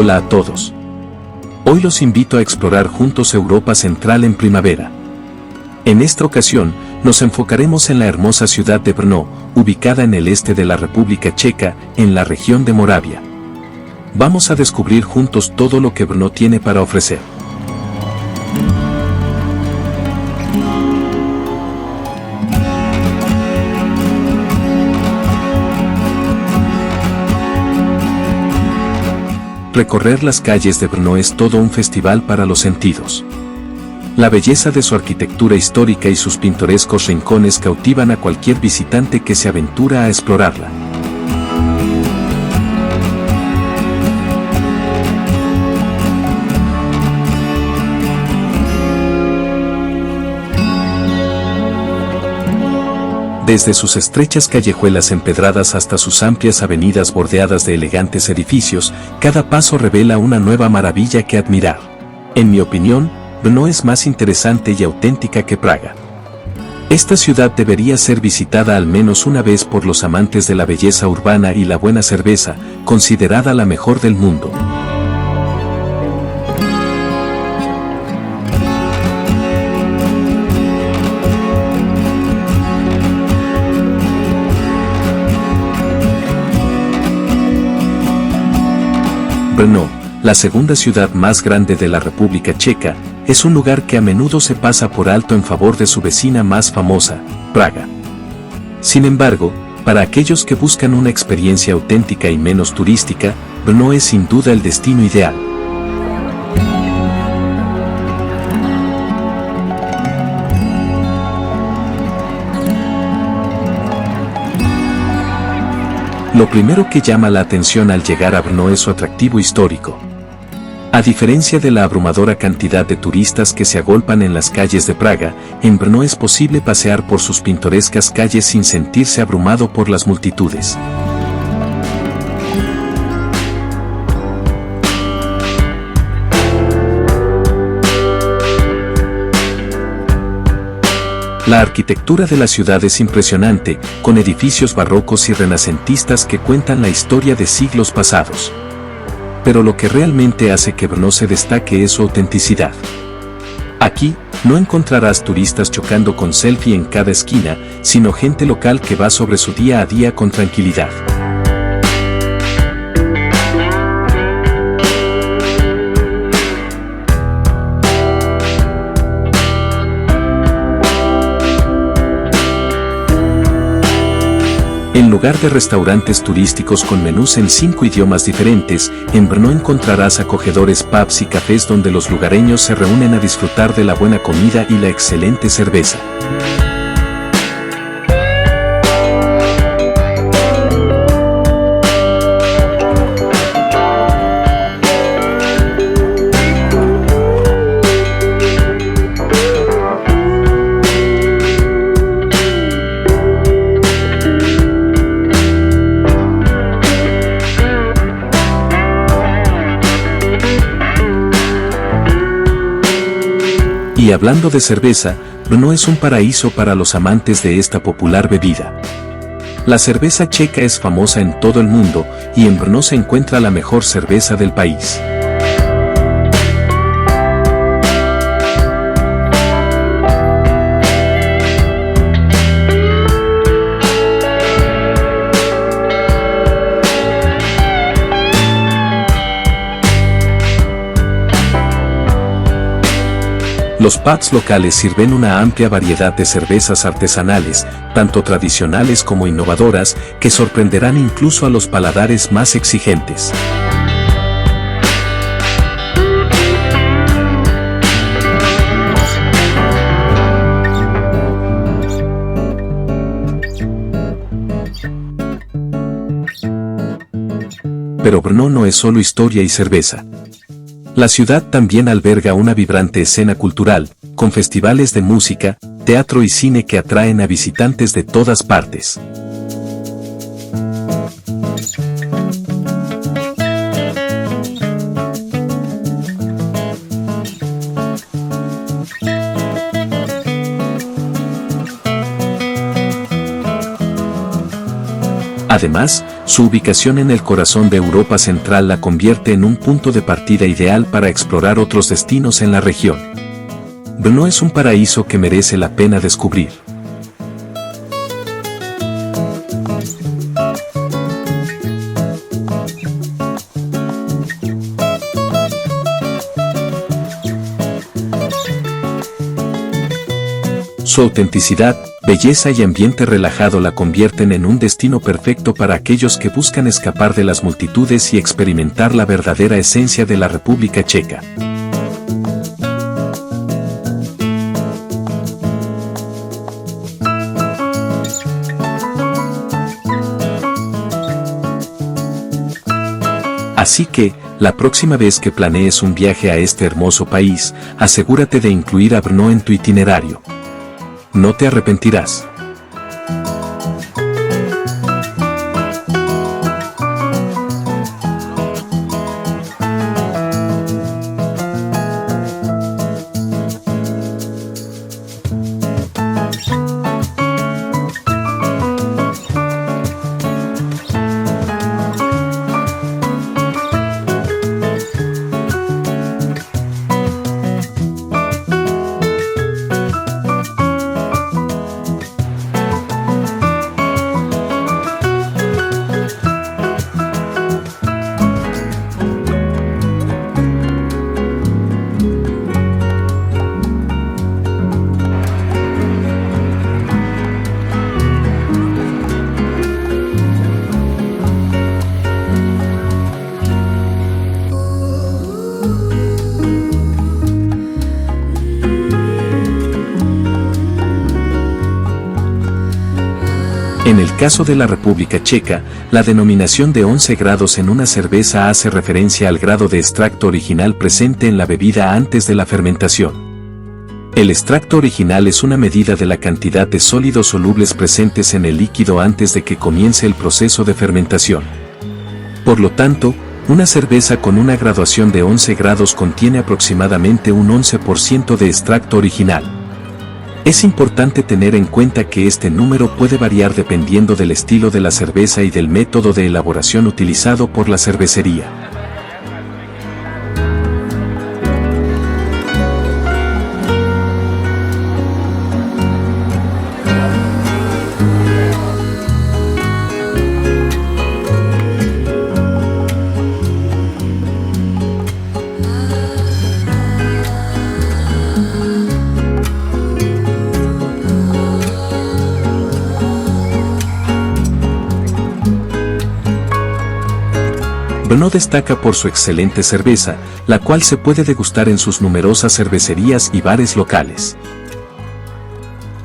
Hola a todos. Hoy los invito a explorar juntos Europa Central en primavera. En esta ocasión, nos enfocaremos en la hermosa ciudad de Brno, ubicada en el este de la República Checa, en la región de Moravia. Vamos a descubrir juntos todo lo que Brno tiene para ofrecer. Recorrer las calles de Brno es todo un festival para los sentidos. La belleza de su arquitectura histórica y sus pintorescos rincones cautivan a cualquier visitante que se aventura a explorarla. Desde sus estrechas callejuelas empedradas hasta sus amplias avenidas bordeadas de elegantes edificios, cada paso revela una nueva maravilla que admirar. En mi opinión, Brno es más interesante y auténtica que Praga. Esta ciudad debería ser visitada al menos una vez por los amantes de la belleza urbana y la buena cerveza, considerada la mejor del mundo. Brno, la segunda ciudad más grande de la República Checa, es un lugar que a menudo se pasa por alto en favor de su vecina más famosa, Praga. Sin embargo, para aquellos que buscan una experiencia auténtica y menos turística, Brno es sin duda el destino ideal. Lo primero que llama la atención al llegar a Brno es su atractivo histórico. A diferencia de la abrumadora cantidad de turistas que se agolpan en las calles de Praga, en Brno es posible pasear por sus pintorescas calles sin sentirse abrumado por las multitudes. La arquitectura de la ciudad es impresionante, con edificios barrocos y renacentistas que cuentan la historia de siglos pasados. Pero lo que realmente hace que Brno se destaque es su autenticidad. Aquí, no encontrarás turistas chocando con selfie en cada esquina, sino gente local que va sobre su día a día con tranquilidad. En lugar de restaurantes turísticos con menús en 5 idiomas diferentes, en Brno encontrarás acogedores pubs y cafés donde los lugareños se reúnen a disfrutar de la buena comida y la excelente cerveza. Y hablando de cerveza, Brno es un paraíso para los amantes de esta popular bebida. La cerveza checa es famosa en todo el mundo, y en Brno se encuentra la mejor cerveza del país. Los pubs locales sirven una amplia variedad de cervezas artesanales, tanto tradicionales como innovadoras, que sorprenderán incluso a los paladares más exigentes. Pero Brno no es solo historia y cerveza. La ciudad también alberga una vibrante escena cultural, con festivales de música, teatro y cine que atraen a visitantes de todas partes. Además, su ubicación en el corazón de Europa Central la convierte en un punto de partida ideal para explorar otros destinos en la región. Brno es un paraíso que merece la pena descubrir. Su autenticidad, belleza y ambiente relajado la convierten en un destino perfecto para aquellos que buscan escapar de las multitudes y experimentar la verdadera esencia de la República Checa. Así que, la próxima vez que planees un viaje a este hermoso país, asegúrate de incluir a Brno en tu itinerario. No te arrepentirás. En el caso de la República Checa, la denominación de 11 grados en una cerveza hace referencia al grado de extracto original presente en la bebida antes de la fermentación. El extracto original es una medida de la cantidad de sólidos solubles presentes en el líquido antes de que comience el proceso de fermentación. Por lo tanto, una cerveza con una graduación de 11 grados contiene aproximadamente un 11% de extracto original. Es importante tener en cuenta que este número puede variar dependiendo del estilo de la cerveza y del método de elaboración utilizado por la cervecería. Brno destaca por su excelente cerveza, la cual se puede degustar en sus numerosas cervecerías y bares locales.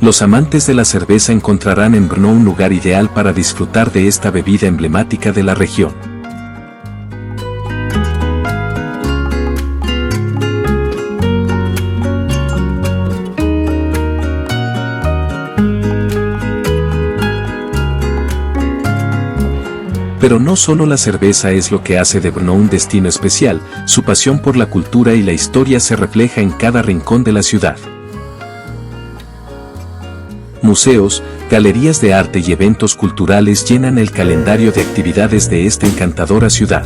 Los amantes de la cerveza encontrarán en Brno un lugar ideal para disfrutar de esta bebida emblemática de la región. Pero no solo la cerveza es lo que hace de Brno un destino especial, su pasión por la cultura y la historia se refleja en cada rincón de la ciudad. Museos, galerías de arte y eventos culturales llenan el calendario de actividades de esta encantadora ciudad.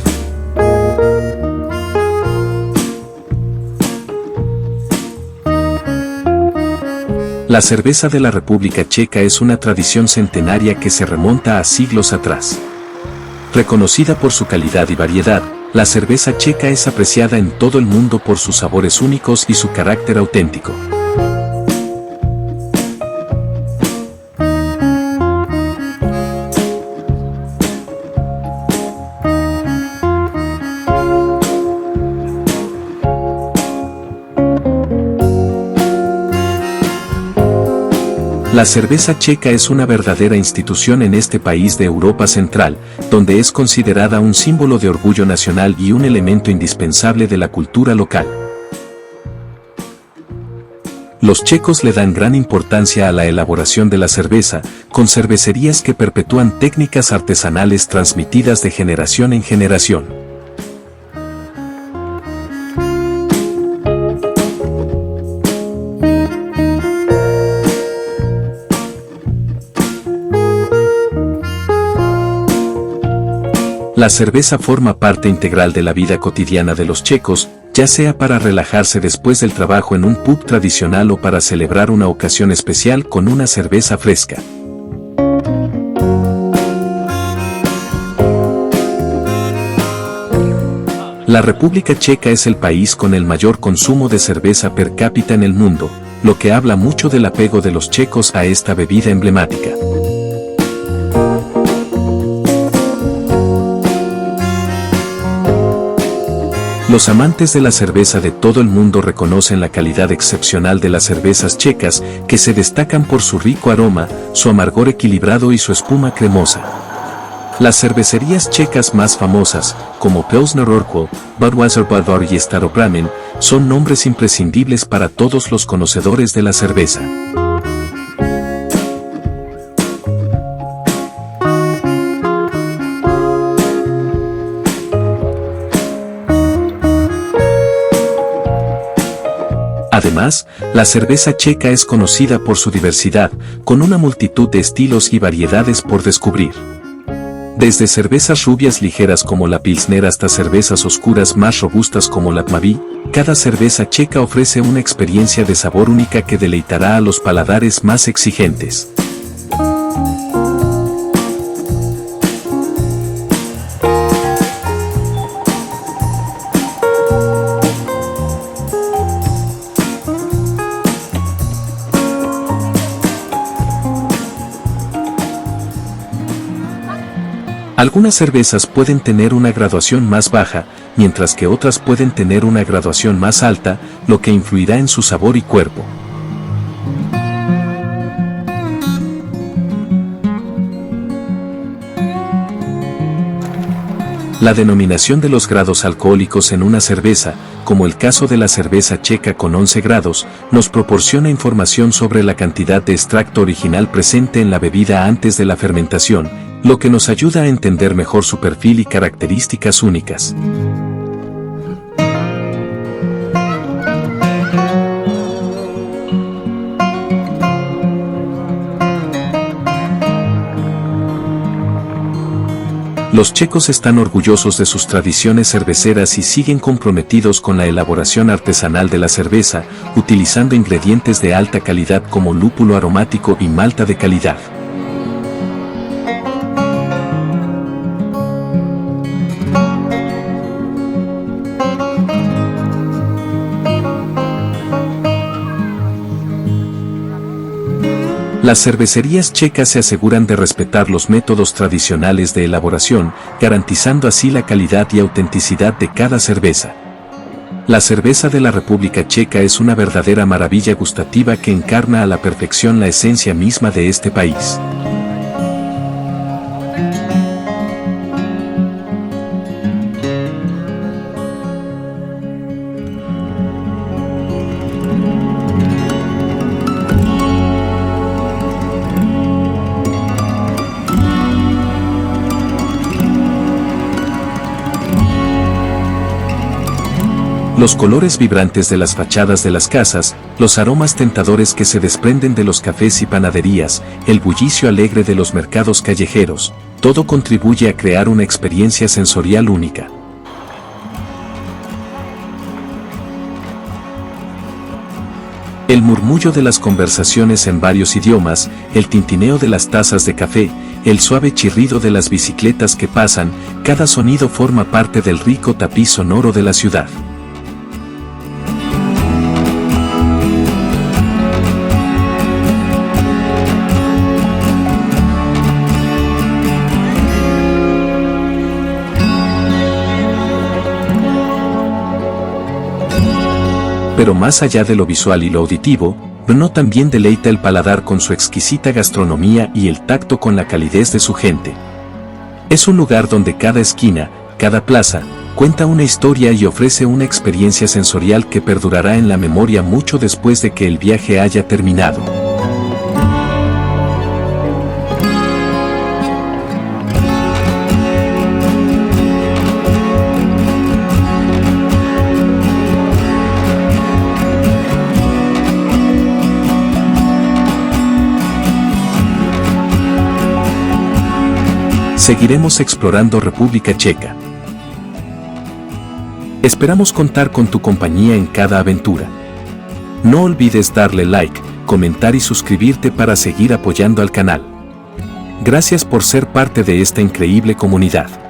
La cerveza de la República Checa es una tradición centenaria que se remonta a siglos atrás. Reconocida por su calidad y variedad, la cerveza checa es apreciada en todo el mundo por sus sabores únicos y su carácter auténtico. La cerveza checa es una verdadera institución en este país de Europa Central, donde es considerada un símbolo de orgullo nacional y un elemento indispensable de la cultura local. Los checos le dan gran importancia a la elaboración de la cerveza, con cervecerías que perpetúan técnicas artesanales transmitidas de generación en generación. La cerveza forma parte integral de la vida cotidiana de los checos, ya sea para relajarse después del trabajo en un pub tradicional o para celebrar una ocasión especial con una cerveza fresca. La República Checa es el país con el mayor consumo de cerveza per cápita en el mundo, lo que habla mucho del apego de los checos a esta bebida emblemática. Los amantes de la cerveza de todo el mundo reconocen la calidad excepcional de las cervezas checas, que se destacan por su rico aroma, su amargor equilibrado y su espuma cremosa. Las cervecerías checas más famosas, como Pilsner Urquell, Budweiser Budvar y Staropramen, son nombres imprescindibles para todos los conocedores de la cerveza. Además, la cerveza checa es conocida por su diversidad, con una multitud de estilos y variedades por descubrir. Desde cervezas rubias ligeras como la Pilsner hasta cervezas oscuras más robustas como la Tmavy, cada cerveza checa ofrece una experiencia de sabor única que deleitará a los paladares más exigentes. Algunas cervezas pueden tener una graduación más baja, mientras que otras pueden tener una graduación más alta, lo que influirá en su sabor y cuerpo. La denominación de los grados alcohólicos en una cerveza, como el caso de la cerveza checa con 11 grados, nos proporciona información sobre la cantidad de extracto original presente en la bebida antes de la fermentación, lo que nos ayuda a entender mejor su perfil y características únicas. Los checos están orgullosos de sus tradiciones cerveceras y siguen comprometidos con la elaboración artesanal de la cerveza, utilizando ingredientes de alta calidad como lúpulo aromático y malta de calidad. Las cervecerías checas se aseguran de respetar los métodos tradicionales de elaboración, garantizando así la calidad y autenticidad de cada cerveza. La cerveza de la República Checa es una verdadera maravilla gustativa que encarna a la perfección la esencia misma de este país. Los colores vibrantes de las fachadas de las casas, los aromas tentadores que se desprenden de los cafés y panaderías, el bullicio alegre de los mercados callejeros, todo contribuye a crear una experiencia sensorial única. El murmullo de las conversaciones en varios idiomas, el tintineo de las tazas de café, el suave chirrido de las bicicletas que pasan, cada sonido forma parte del rico tapiz sonoro de la ciudad. Pero más allá de lo visual y lo auditivo, Brno también deleita el paladar con su exquisita gastronomía y el tacto con la calidez de su gente. Es un lugar donde cada esquina, cada plaza, cuenta una historia y ofrece una experiencia sensorial que perdurará en la memoria mucho después de que el viaje haya terminado. seguiremos explorando República Checa. Esperamos contar con tu compañía en cada aventura. No olvides darle like, comentar y suscribirte para seguir apoyando al canal. Gracias por ser parte de esta increíble comunidad.